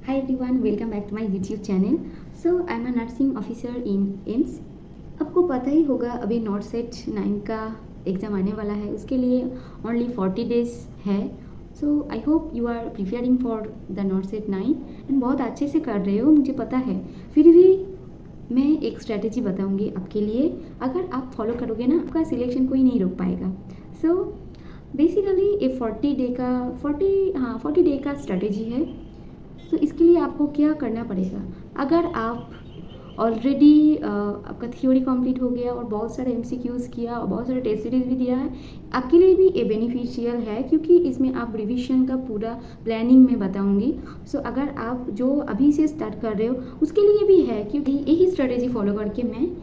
Hi everyone, welcome back to my YouTube channel. So I'm a nursing officer in AIIMS. आपको पता ही होगा अभी not set 9 का exam आने वाला है, उसके लिए ओनली 40 डेज है। So I hope you are preparing for the not set 9 and बहुत अच्छे से कर रहे हो, मुझे पता है। फिर भी मैं एक स्ट्रैटेजी बताऊंगी आपके लिए, अगर आप फॉलो करोगे ना आपका सिलेक्शन कोई नहीं रोक पाएगा। सो बेसिकली ये 40 डे का स्ट्रैटेजी है। तो इसके लिए आपको क्या करना पड़ेगा, अगर आप ऑलरेडी आपका थ्योरी कंप्लीट हो गया और बहुत सारे एमसीक्यूज़ किया और बहुत सारे टेस्ट सीरीज भी दिया है, आपके लिए भी ये बेनिफिशियल है क्योंकि इसमें आप रिवीजन का पूरा प्लानिंग में बताऊंगी। सो अगर आप जो अभी से स्टार्ट कर रहे हो उसके लिए भी है, क्योंकि यही स्ट्रेटेजी फॉलो करके मैं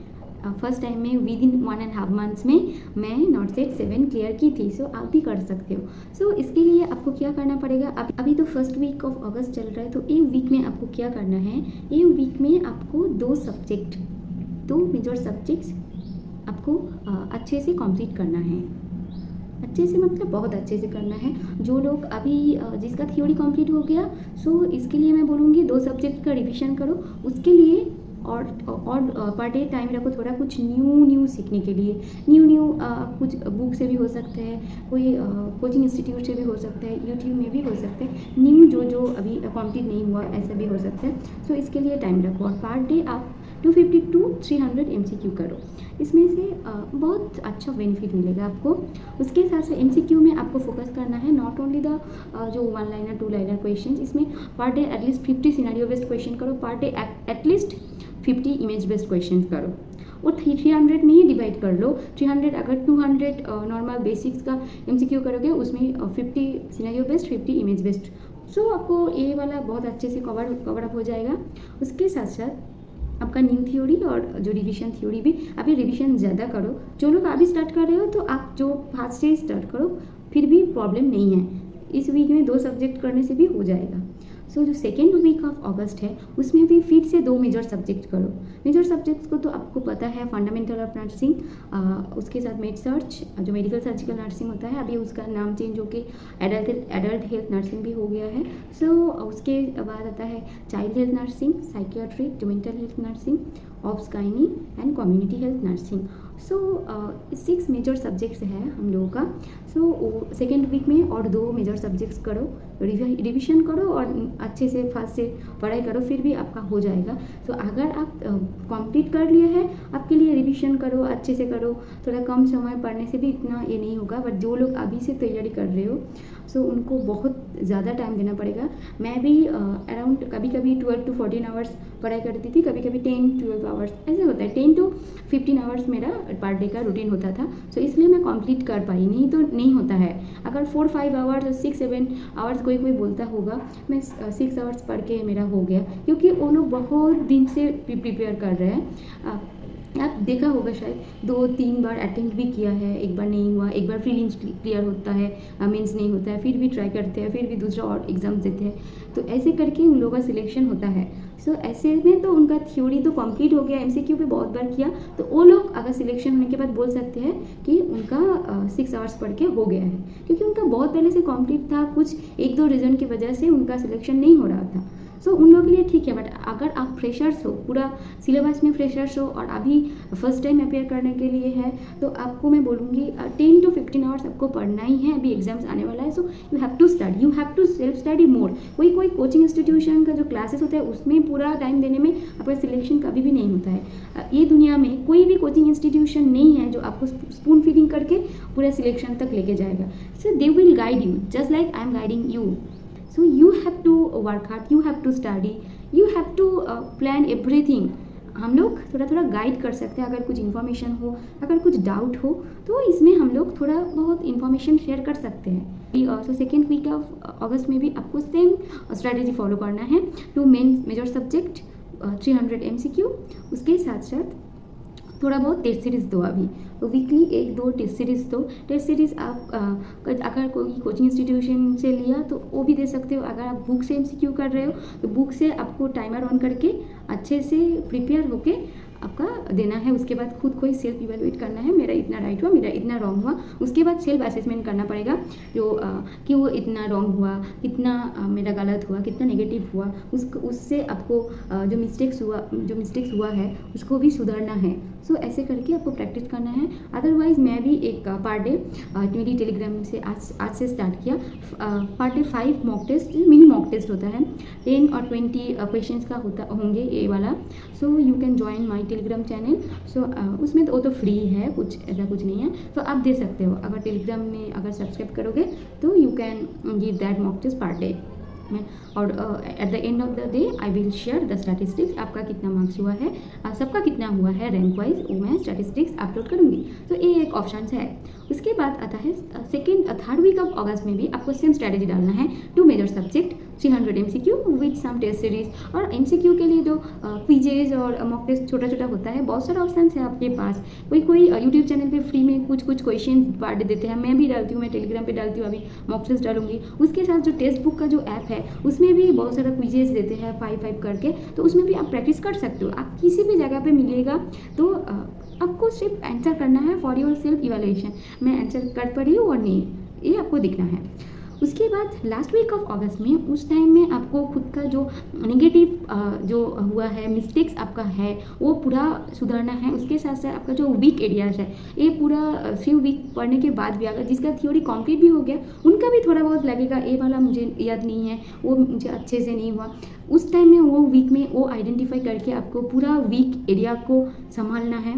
फर्स्ट टाइम में विद इन 1.5 मंथ्स में मैं नॉट सेट 7 क्लियर की थी। सो आप भी कर सकते हो। सो इसके लिए आपको क्या करना पड़ेगा, अभी तो फर्स्ट वीक ऑफ अगस्त चल रहा है, तो एक वीक में आपको क्या करना है, एक वीक में आपको 2 मेजर सब्जेक्ट्स आपको अच्छे से कंप्लीट करना है। अच्छे से मतलब बहुत अच्छे से करना है। जो लोग अभी जिसका थ्योरी कंप्लीट हो गया, सो इसके लिए मैं बोलूँगी 2 सब्जेक्ट का रिविजन करो। उसके लिए और पर डे टाइम रखो थोड़ा कुछ न्यू सीखने के लिए। न्यू कुछ बुक से भी हो सकता है, कोई कोचिंग इंस्टीट्यूट से भी हो सकता है, यूट्यूब में भी हो सकता है। न्यू जो अभी कंप्लीट नहीं हुआ ऐसा भी हो सकता है। सो इसके लिए टाइम रखो और पर डे आप 250 to 300 MCQ करो। इसमें से बहुत अच्छा बेनिफिट मिलेगा आपको। उसके साथ से MCQ में आपको फोकस करना है, नॉट ओनली द जो 1 लाइनर 2 लाइनर क्वेश्चन। इसमें per day at least 50 scenario based question करो, per day at least 50 image based question करो। वो 300 में ही डिवाइड कर लो। 300 अगर 200 नॉर्मल बेसिक्स का MCQ करोगे, उसमें 50 सिनेरियो बेस्ड 50 इमेज बेस्ड। सो आपको ये वाला बहुत अच्छे से कवर अप हो जाएगा। उसके साथ साथ आपका न्यू थ्योरी और जो रिवीजन थ्योरी भी अभी रिवीजन ज़्यादा करो। जो लोग अभी स्टार्ट कर रहे हो तो आप जो फास्ट से स्टार्ट करो, फिर भी प्रॉब्लम नहीं है। इस वीक में 2 सब्जेक्ट करने से भी हो जाएगा। सो जो सेकेंड वीक ऑफ अगस्त है उसमें भी फिर से 2 मेजर सब्जेक्ट करो। मेजर सब्जेक्ट्स को तो आपको पता है, फंडामेंटल ऑफ नर्सिंग, उसके साथ मेड सर्च जो मेडिकल सर्जिकल नर्सिंग होता है, अभी उसका नाम चेंज होकर एडल्ट हेल्थ नर्सिंग भी हो गया है। सो उसके बाद आता है चाइल्ड हेल्थ नर्सिंग, साइकियाट्रिक, जो mental health nursing, obs gynae and community health nursing. So 6 major subjects है हम लोगों का। सो सेकेंड वीक में और 2 मेजर सब्जेक्ट्स करो, रिविजन करो और अच्छे से फास्ट से पढ़ाई करो, फिर भी आपका हो जाएगा। तो अगर आप कंप्लीट कर लिए है, आपके लिए रिविजन करो, अच्छे से करो। थोड़ा कम समय पढ़ने से भी इतना ये नहीं होगा, बट जो लोग अभी से तैयारी कर रहे हो सो उनको बहुत ज़्यादा टाइम देना पड़ेगा। मैं भी अराउंड कभी 12 to 14 आवर्स पढ़ाई करती थी, कभी 10-12 आवर्स ऐसे होता है। 10 to 15 आवर्स मेरा पर डे का रूटीन होता था। सो इसलिए मैं कंप्लीट कर पाई, नहीं तो नहीं होता है। अगर 4-5 आवर्स 6-7 आवर्स कोई बोलता होगा, मैं 6 आवर्स पढ़ के मेरा हो गया, क्योंकि वो लोग बहुत दिन से प्रिपेयर कर रहे हैं। आप देखा होगा शायद 2-3 बार अटेम्प्ट भी किया है, एक बार नहीं हुआ, एक बार प्रीलिम्स क्लियर होता है, मेंस नहीं होता है, फिर भी ट्राई करते हैं, फिर भी दूसरा और एग्ज़ाम देते हैं। तो ऐसे करके उन लोगों का सिलेक्शन होता है। सो ऐसे में तो उनका थ्योरी तो कंप्लीट हो गया, MCQ भी बहुत बार किया, तो वो लोग अगर सिलेक्शन होने के बाद बोल सकते हैं कि उनका 6 आवर्स पढ़ के हो गया है, क्योंकि उनका बहुत पहले से कंप्लीट था। कुछ 1-2 रीज़न की वजह से उनका सिलेक्शन नहीं हो रहा था। सो उन लोगों के लिए ठीक है। बट अगर आप फ्रेशर्स हो, पूरा सिलेबस में फ्रेशर्स हो और अभी फर्स्ट टाइम अपेयर करने के लिए है, तो आपको मैं बोलूँगी 10 to 15 आवर्स आपको पढ़ना ही है। अभी एग्जाम्स आने वाला है, so you have to study, you have to self study more. कोई कोचिंग इंस्टीट्यूशन का जो क्लासेस होता है उसमें पूरा टाइम देने में आपका सिलेक्शन कभी भी नहीं होता है। ये दुनिया में कोई भी कोचिंग इंस्टीट्यूशन नहीं है जो आपको स्पून फीडिंग करके पूरा सिलेक्शन तक लेके जाएगा। So they will guide you just like I am guiding you. So you have to work hard, you have to study, you have to plan everything। हम लोग थोड़ा गाइड कर सकते हैं। अगर कुछ इन्फॉर्मेशन हो, अगर कुछ डाउट हो, तो इसमें हम लोग थोड़ा बहुत इन्फॉर्मेशन शेयर कर सकते हैं। So second week of August में भी आपको सेम स्ट्रैटेजी फॉलो करना है। 2 मेजर सब्जेक्ट, 300 MCQ, उसके साथ साथ थोड़ा बहुत टेस्ट सीरीज़ दो। अभी तो वीकली 1-2 टेस्ट सीरीज़ दो। टेस्ट सीरीज़ आप अगर कोई कोचिंग इंस्टीट्यूशन से लिया तो वो भी दे सकते हो। अगर आप बुक से MCQ कर रहे हो तो बुक से आपको टाइमर ऑन करके अच्छे से प्रिपेयर होके आपका देना है। उसके बाद खुद को ही सेल्फ इवेलुएट करना है, मेरा इतना राइट हुआ, मेरा इतना रॉन्ग हुआ। उसके बाद सेल्फ असेसमेंट करना पड़ेगा जो कि वो इतना रॉन्ग हुआ, कितना मेरा गलत हुआ, कितना नेगेटिव हुआ, उससे आपको जो मिस्टेक्स हुआ है उसको भी सुधारना है। सो ऐसे करके आपको प्रैक्टिस करना है। अदरवाइज़ मैं भी एक पर डे मेरी टेलीग्राम से आज से स्टार्ट किया। Per day 5 mock test, mini mock test होता है, 10 और 20 क्वेश्चंस का होंगे ये वाला। So you can join my Telegram channel. So उसमें तो वो तो फ्री है, कुछ ऐसा कुछ नहीं है, तो आप दे सकते हो। अगर टेलीग्राम में अगर सब्सक्राइब करोगे तो you can give that mock test per day. और at the end of the day I will share the statistics, आपका कितना मार्क्स हुआ है, सबका कितना हुआ है रैंक वाइज, वो मैं स्टैटिस्टिक्स अपलोड करूँगी। तो ये एक ऑप्शन है। उसके बाद आता है थर्ड वीक ऑफ अगस्त में भी आपको सेम स्ट्रैटेजी डालना है। 2 major subject, 300 MCQ with some test series. और MCQ के लिए जो क्विजेज और मॉक टेस्ट छोटा छोटा होता है, बहुत सारा ऑप्शन है आपके पास। कोई यूट्यूब चैनल पे फ्री में कुछ क्वेश्चन पार्ट देते हैं, मैं भी डालती हूँ, मैं टेलीग्राम पे डालती हूँ, अभी मॉक टेस्ट डालूंगी। उसके साथ जो टेक्स्ट बुक का जो ऐप है उसमें भी बहुत सारा क्विजेज देते हैं 5 करके, तो उसमें भी आप प्रैक्टिस कर सकते हो। आप किसी भी जगह पे मिलेगा तो आपको सिर्फ आंसर करना है फॉर योर सेल्फ इवैल्यूएशन, मैं आंसर कर पा रही हूँ और नहीं, ये आपको दिखना है। उसके बाद लास्ट वीक ऑफ अगस्त में, उस टाइम में आपको खुद का जो नेगेटिव जो हुआ है, मिस्टेक्स आपका है, वो पूरा सुधारना है। उसके साथ साथ आपका जो वीक एरियाज है, ये पूरा फ्यू वीक पढ़ने के बाद भी अगर जिसका थ्योरी कंप्लीट भी हो गया, उनका भी थोड़ा बहुत लगेगा ये वाला मुझे याद नहीं है, वो मुझे अच्छे से नहीं हुआ। उस टाइम में वो वीक में वो आइडेंटिफाई करके आपको पूरा वीक एरिया को संभालना है।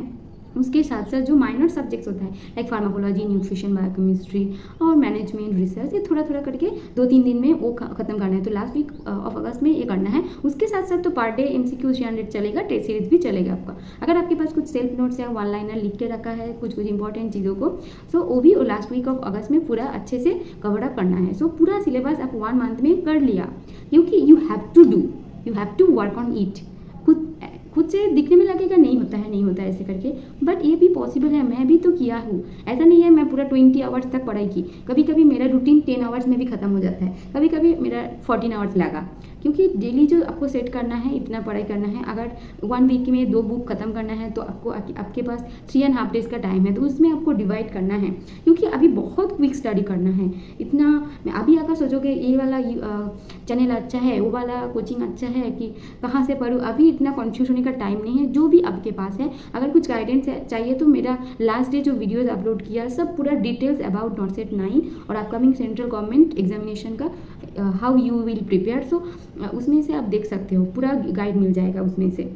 उसके साथ साथ जो माइनर सब्जेक्ट्स होता है लाइक फार्माकोलॉजी, न्यूट्रिशन, बायोकेमिस्ट्री और मैनेजमेंट, रिसर्च, ये थोड़ा थोड़ा करके 2-3 दिन में वो खत्म करना है। तो लास्ट वीक ऑफ अगस्त में ये करना है। उसके साथ साथ तो पर डे MCQ 300 चलेगा, टेस्ट सीरीज भी चलेगा आपका। अगर आपके पास कुछ सेल्फ नोट्स या 1 लाइनर लिख के रखा है कुछ इंपॉर्टेंट चीज़ों को, सो वो भी लास्ट वीक ऑफ अगस्त में पूरा अच्छे से कवर अप करना है। सो पूरा सिलेबस आप 1 मंथ में कर लिया, क्योंकि you have to work on it. खुद से दिखने में लगेगा नहीं होता है ऐसे करके, बट ये भी पॉसिबल है। मैं भी तो किया हूँ, ऐसा नहीं है मैं पूरा 20 आवर्स तक पढ़ाई की। कभी कभी मेरा रूटीन 10 आवर्स में भी खत्म हो जाता है, कभी कभी मेरा 14 आवर्स लगा, क्योंकि डेली जो आपको सेट करना है, इतना पढ़ाई करना है। अगर 1 वीक में 2 बुक खत्म करना है तो आपके पास 3.5 डेज का टाइम है, तो उसमें आपको डिवाइड करना है, क्योंकि अभी बहुत क्विक स्टडी करना है। इतना अभी अगर सोचोगे ये वाला चैनल अच्छा है, वो वाला कोचिंग अच्छा है कि कहाँ से पढ़ूँ, अभी इतना कन्फ्यूज होने का टाइम नहीं है। जो भी आपके पास है, अगर कुछ गाइडेंस चाहिए तो मेरा लास्ट डे जो वीडियोस अपलोड किया सब पूरा डिटेल्स अबाउट नॉट सेट 9 और अपकमिंग सेंट्रल गवर्नमेंट एग्जामिनेशन का हाउ यू विल प्रिपेयर, सो उसमें से आप देख सकते हो, पूरा गाइड मिल जाएगा उसमें से।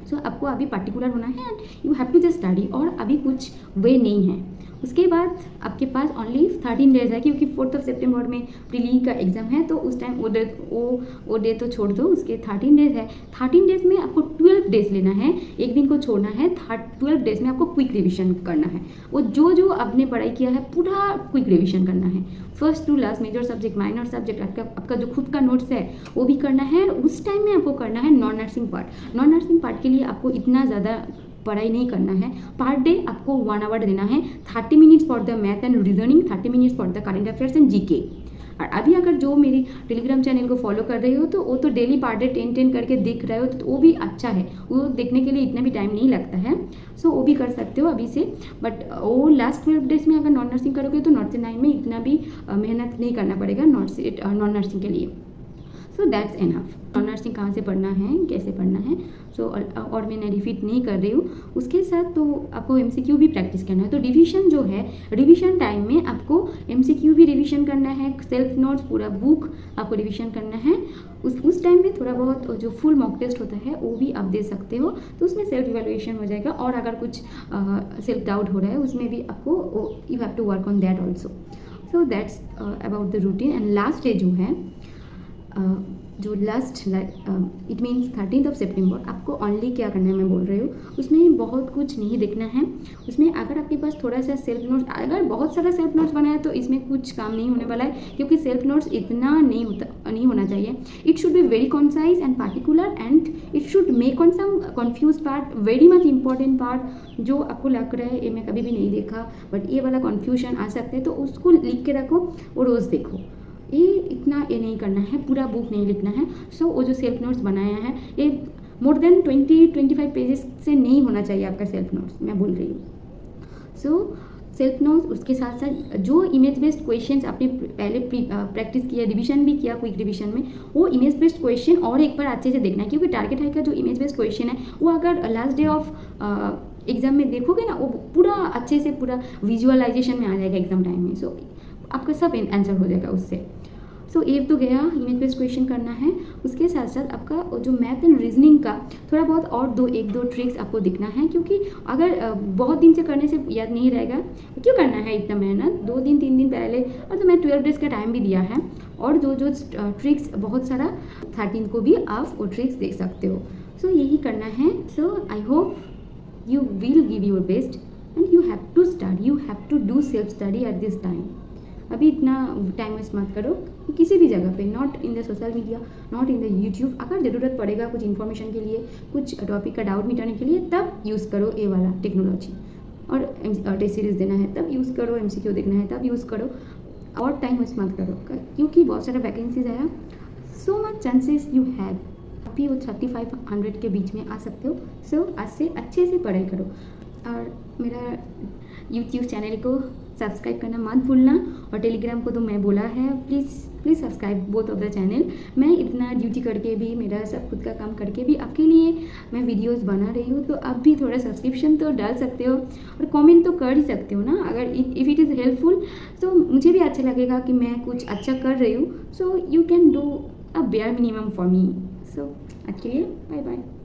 सो आपको अभी पर्टिकुलर होना है and you have to just study, और अभी कुछ वे नहीं है। उसके बाद आपके पास ओनली 13 डेज है, क्योंकि 4 सितंबर में प्रीली का एग्जाम है, तो उस टाइम वो डे तो छोड़ दो, उसके 13 डेज है। 13 डेज में आपको 12 डेज लेना है, एक दिन को छोड़ना है। 12 डेज में आपको क्विक रिविजन करना है। वो जो आपने पढ़ाई किया है पूरा क्विक रिविजन करना है, first to last, major subject, minor subject, आपका जो खुद का नोट्स है वो भी करना है। उस टाइम में आपको करना है नॉन नर्सिंग पार्ट के लिए आपको इतना ज़्यादा पढ़ाई नहीं करना है। पर डे आपको 1 आवर देना है, 30 minutes for the math and reasoning, 30 minutes for the current affairs and GK. और अभी अगर जो मेरी टेलीग्राम चैनल को फॉलो कर रहे हो तो वो तो डेली पर डे 10 करके देख रहे हो, तो वो भी अच्छा है, वो देखने के लिए इतना भी टाइम नहीं लगता है। सो वो भी कर सकते हो अभी से, बट वो लास्ट 12 डेज में अगर नॉन नर्सिंग करोगे तो नॉट से 9 में इतना भी मेहनत नहीं करना पड़ेगा नॉन नर्सिंग के लिए। So that's enough. Non nursing कहाँ से पढ़ना है, कैसे पढ़ना है, सो और मैं रिपीट नहीं कर रही हूँ। उसके साथ तो आपको MCQ भी प्रैक्टिस करना है। तो रिवीजन जो है, रिवीजन टाइम में आपको MCQ भी रिवीजन करना है, सेल्फ नोट्स पूरा बुक आपको रिवीजन करना है। उस टाइम में थोड़ा बहुत जो फुल मॉक टेस्ट होता है वो भी आप दे सकते हो, तो उसमें सेल्फ इवैल्यूएशन हो जाएगा। और अगर कुछ सेल्फ डाउट हो रहा है उसमें भी आपको you have to work on that also. So that's about the routine. And last day जो है, जो लास्ट इट मीन्स 13 सितंबर, आपको ओनली क्या करना है मैं बोल रही हूँ, उसमें बहुत कुछ नहीं देखना है। उसमें अगर आपके पास थोड़ा सा सेल्फ नोट्स, अगर बहुत सारा सेल्फ नोट्स बना है तो इसमें कुछ काम नहीं होने वाला है, क्योंकि सेल्फ नोट्स इतना नहीं होना चाहिए। It should be very concise and particular, and it should make on some confuse part, very much important part जो आपको लग रहा है ये मैं कभी भी नहीं देखा, बट ये वाला कन्फ्यूजन आ सकता है, तो उसको लिख के रखो और रोज़ देखो। ये नहीं करना है, पूरा बुक नहीं लिखना है। सो वो जो सेल्फ नोट्स बनाया है ये मोर देन 20-25 पेजेस से नहीं होना चाहिए आपका सेल्फ नोट्स, मैं बोल रही हूँ। सो सेल्फ नोट्स, उसके साथ साथ जो इमेज बेस्ड क्वेश्चंस आपने पहले प्रैक्टिस किया, रिवीजन भी किया क्विक रिवीजन में, वो इमेज बेस्ड क्वेश्चन और एक बार अच्छे से देखना है, क्योंकि टारगेट हाई का जो इमेज बेस्ड क्वेश्चन है वो अगर लास्ट डे ऑफ एग्जाम में देखोगे ना, वो पूरा अच्छे से पूरा विजुअलाइजेशन में आ जाएगा एग्जाम टाइम में। सो आपका सब आंसर हो जाएगा उससे। सो ये तो गया, इमेज बेस्ड क्वेश्चन करना है। उसके साथ साथ आपका जो मैथ एंड रीजनिंग का थोड़ा बहुत और एक दो ट्रिक्स आपको दिखना है, क्योंकि अगर बहुत दिन से करने से याद नहीं रहेगा, क्यों करना है इतना मेहनत, 2 दिन 3 दिन पहले, और तो मैं 12 डेज का टाइम भी दिया है, और जो ट्रिक्स बहुत सारा 13 को भी आप वो ट्रिक्स देख सकते हो। सो यही करना है। So I hope you will give your best and you have to start, you have to do self study at this time। अभी इतना टाइम वेस्ट मत करो किसी भी जगह पे, not in the social media, not in the YouTube. अगर ज़रूरत पड़ेगा कुछ इन्फॉर्मेशन के लिए, कुछ टॉपिक का डाउट मिटाने के लिए, तब यूज़ करो ये वाला टेक्नोलॉजी। और टेस्ट सीरीज देना है तब यूज़ करो, MCQ देखना है तब यूज़ करो, और टाइम वेस्ट मत करो, क्योंकि बहुत सारा वैकेंसीज आया। So much chances you have, अभी वो 3500 के बीच में आ सकते हो। सो आज से अच्छे से पढ़ाई करो, और मेरा यूट्यूब चैनल को सब्सक्राइब करना मत भूलना, और टेलीग्राम को तो मैं बोला है, please subscribe both of the channel. मैं इतना ड्यूटी करके भी, मेरा सब खुद का काम करके भी आपके लिए मैं वीडियोस बना रही हूँ, तो आप भी थोड़ा सब्सक्रिप्शन तो डाल सकते हो, और कमेंट तो कर ही सकते हो ना। अगर इफ़ इट इज़ हेल्पफुल, तो मुझे भी अच्छा लगेगा कि मैं कुछ अच्छा कर रही हूँ। So you can do a bare minimum for me. So आज के लिए बाय बाय।